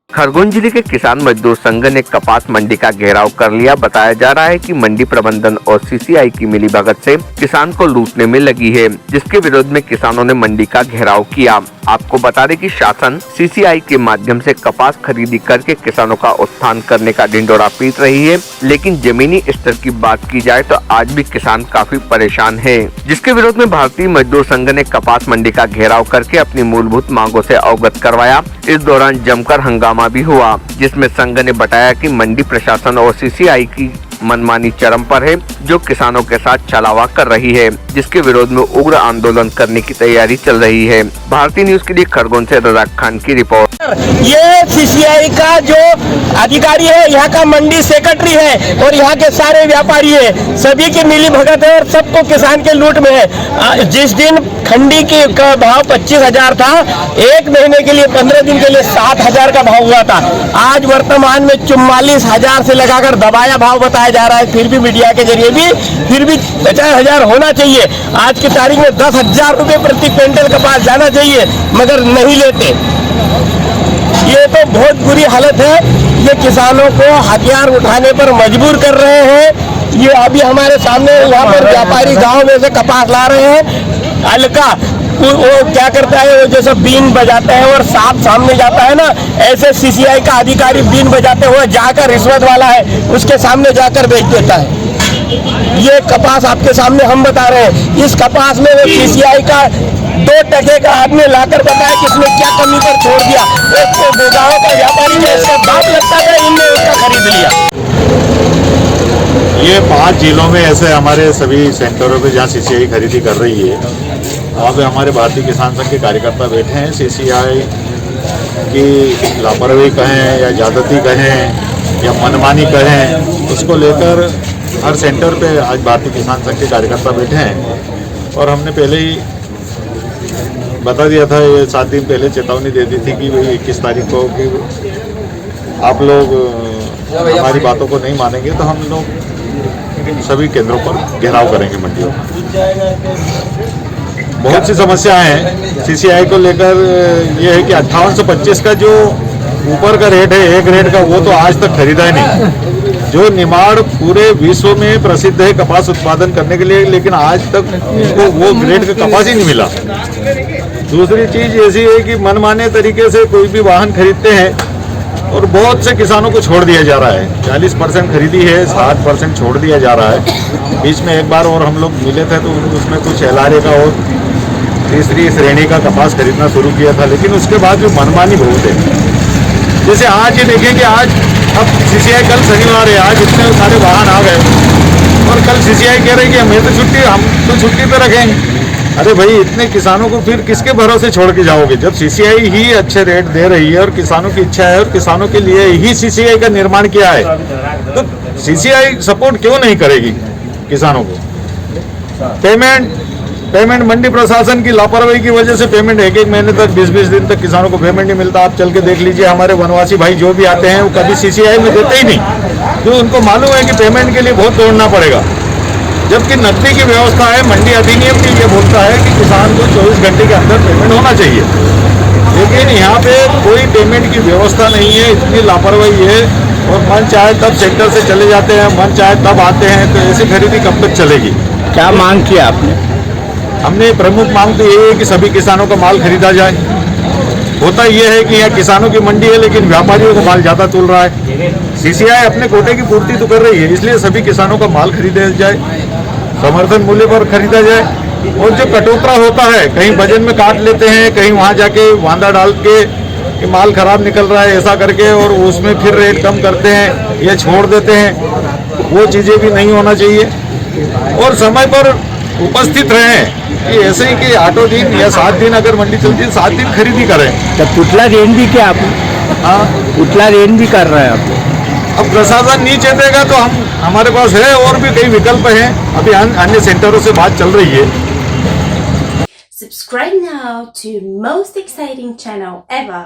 खरगोन जिले के किसान मजदूर संघ ने कपास मंडी का घेराव कर लिया। बताया जा रहा है कि मंडी प्रबंधन और सीसीआई की मिलीभगत से किसान को लूटने में लगी है, जिसके विरोध में किसानों ने मंडी का घेराव किया। आपको बता दें कि शासन सीसीआई के माध्यम से कपास खरीदी करके किसानों का उत्थान करने का ढिंढोरा पीट रही है, लेकिन जमीनी स्तर की बात की जाए तो आज भी किसान काफी परेशान है, जिसके विरोध में भारतीय मजदूर संघ ने कपास मंडी का घेराव करके अपनी मूलभूत मांगों से अवगत करवाया। इस दौरान जमकर हंगामा भी हुआ, जिसमें संघ ने बताया कि मंडी प्रशासन और सीसीआई की मनमानी चरम पर है, जो किसानों के साथ छलावा कर रही है, जिसके विरोध में उग्र आंदोलन करने की तैयारी चल रही है। भारतीय न्यूज के लिए खरगोन से रजाक खान की रिपोर्ट। ये सीसीआई का जो अधिकारी है, यहाँ का मंडी सेक्रेटरी है और यहाँ के सारे व्यापारी है, सभी की मिली भगत है और सबको किसान के लूट में है। जिस दिन खंडी की का भाव 25,000 था, एक महीने के लिए 15 दिन के लिए 7,000 का भाव हुआ था। आज वर्तमान में 44,000 से लगाकर दबाया भाव बताया जा रहा है। फिर भी मीडिया के जरिए भी 50,000 होना चाहिए। आज की तारीख में 10,000 रुपए प्रति क्विंटल कपास जाना चाहिए, मगर नहीं लेते। ये तो बहुत बुरी हालत है। ये किसानों को हथियार उठाने पर मजबूर कर रहे हैं। ये अभी हमारे सामने यहाँ पर व्यापारी गांव में से कपास ला रहे हैं। हल्का वो क्या करता है, वो जैसे बीन बजाता है और सांप सामने जाता है ना, ऐसे सीसीआई का अधिकारी बीन बजाते हुए जाकर रिश्वत वाला है उसके सामने जाकर बेच देता है। ये कपास आपके सामने हम बता रहे हैं। इस कपास में वो सीसीआई का 2 टके का आदमी लाकर बताया कि इसमें क्या कमी पर छोड़ दिया। एक गाँव का व्यापारी ने इसका बाप लगता था, इनने उसका खरीद लिया। ये 5 जिलों में ऐसे हमारे सभी सेंटरों पे जहाँ सीसीआई खरीदी कर रही है, वहाँ पे हमारे भारतीय किसान संघ के कार्यकर्ता बैठे हैं। सीसीआई की लापरवाही कहें या ज्यादती कहें या मनमानी कहें, उसको लेकर हर सेंटर पे आज भारतीय किसान संघ के कार्यकर्ता बैठे हैं। और हमने पहले ही बता दिया था, ये 7 दिन पहले चेतावनी दे दी थी कि भाई 21 तारीख को कि आप लोग हमारी बातों को नहीं मानेंगे तो हम लोग सभी केंद्रों पर घेराव करेंगे मंडियों में। बहुत सी समस्याएं हैं सीसीआई को लेकर। ये है कि 5825 का जो ऊपर का रेट है, एक रेट का, वो तो आज तक खरीदा ही नहीं। जो निमाड़ पूरे विश्व में प्रसिद्ध है कपास उत्पादन करने के लिए, लेकिन आज तक उनको वो ग्रेड का कपास ही नहीं मिला। दूसरी चीज ऐसी है कि मनमाने तरीके से कोई भी वाहन खरीदते हैं और बहुत से किसानों को छोड़ दिया जा रहा है। 40% खरीदी है, 60% छोड़ दिया जा रहा है। बीच में एक बार और हम लोग मिले थे तो उसमें कुछ LRA का और तीसरी श्रेणी का कपास खरीदना शुरू किया था, लेकिन उसके बाद भी मनमानी बहुत है। जैसे आज ये देखें कि आज अब सीसीआई, कल शनिवार है, आज इतने सारे वाहन आ गए और कल सीसीआई कह रहे कि हमें तो छुट्टी, हम तो छुट्टी पे रखेंगे। अरे भाई, इतने किसानों को फिर किसके भरोसे छोड़ के जाओगे, जब सीसीआई ही अच्छे रेट दे रही है और किसानों की इच्छा है और किसानों के लिए ही सीसीआई का निर्माण किया है, तो सीसीआई सपोर्ट क्यों नहीं करेगी किसानों को। पेमेंट मंडी प्रशासन की लापरवाही की वजह से पेमेंट एक महीने तक, 20 दिन तक किसानों को पेमेंट नहीं मिलता। आप चल के देख लीजिए, हमारे वनवासी भाई जो भी आते हैं वो कभी सीसीआई में देते ही नहीं, तो उनको मालूम है कि पेमेंट के लिए बहुत दौड़ना पड़ेगा, जबकि नकदी की व्यवस्था है। मंडी अधिनियम भी ये बोलता है कि किसान को 24 घंटे के अंदर पेमेंट होना चाहिए, लेकिन यहाँ पे कोई पेमेंट की व्यवस्था नहीं है। इतनी लापरवाही है और मन चाहे तब सेंटर से चले जाते हैं, मन चाहे तब आते हैं, तो ऐसी खरीदी कब तक चलेगी। क्या मांग किया आपने? हमने प्रमुख मांग तो ये है कि सभी किसानों का माल खरीदा जाए। होता यह है कि यहाँ किसानों की मंडी है, लेकिन व्यापारियों का माल ज़्यादा तुल रहा है। सीसीआई अपने कोटे की पूर्ति तो कर रही है, इसलिए सभी किसानों का माल खरीदा जाए, समर्थन मूल्य पर खरीदा जाए। और जो कटोतरा होता है, कहीं वजन में काट लेते हैं, कहीं वहाँ जाके वांदा डाल के कि माल खराब निकल रहा है ऐसा करके, और उसमें फिर रेट कम करते हैं या छोड़ देते हैं, वो चीज़ें भी नहीं होना चाहिए। और समय पर उपस्थित रहें कि ऐसे ही कि 8 दिन या 7 दिन अगर मंडी चलती है, 7 दिन खरीदी करें। तब पुतला रेंज भी क्या आप? हाँ, पुतला रेंज भी कर रहे हैं आप। अब प्रशासन नहीं चेतेगा तो हमारे पास है और भी कई विकल्प हैं। अभी अन्य सेंटरों से बात चल रही है। Subscribe now to most exciting channel ever.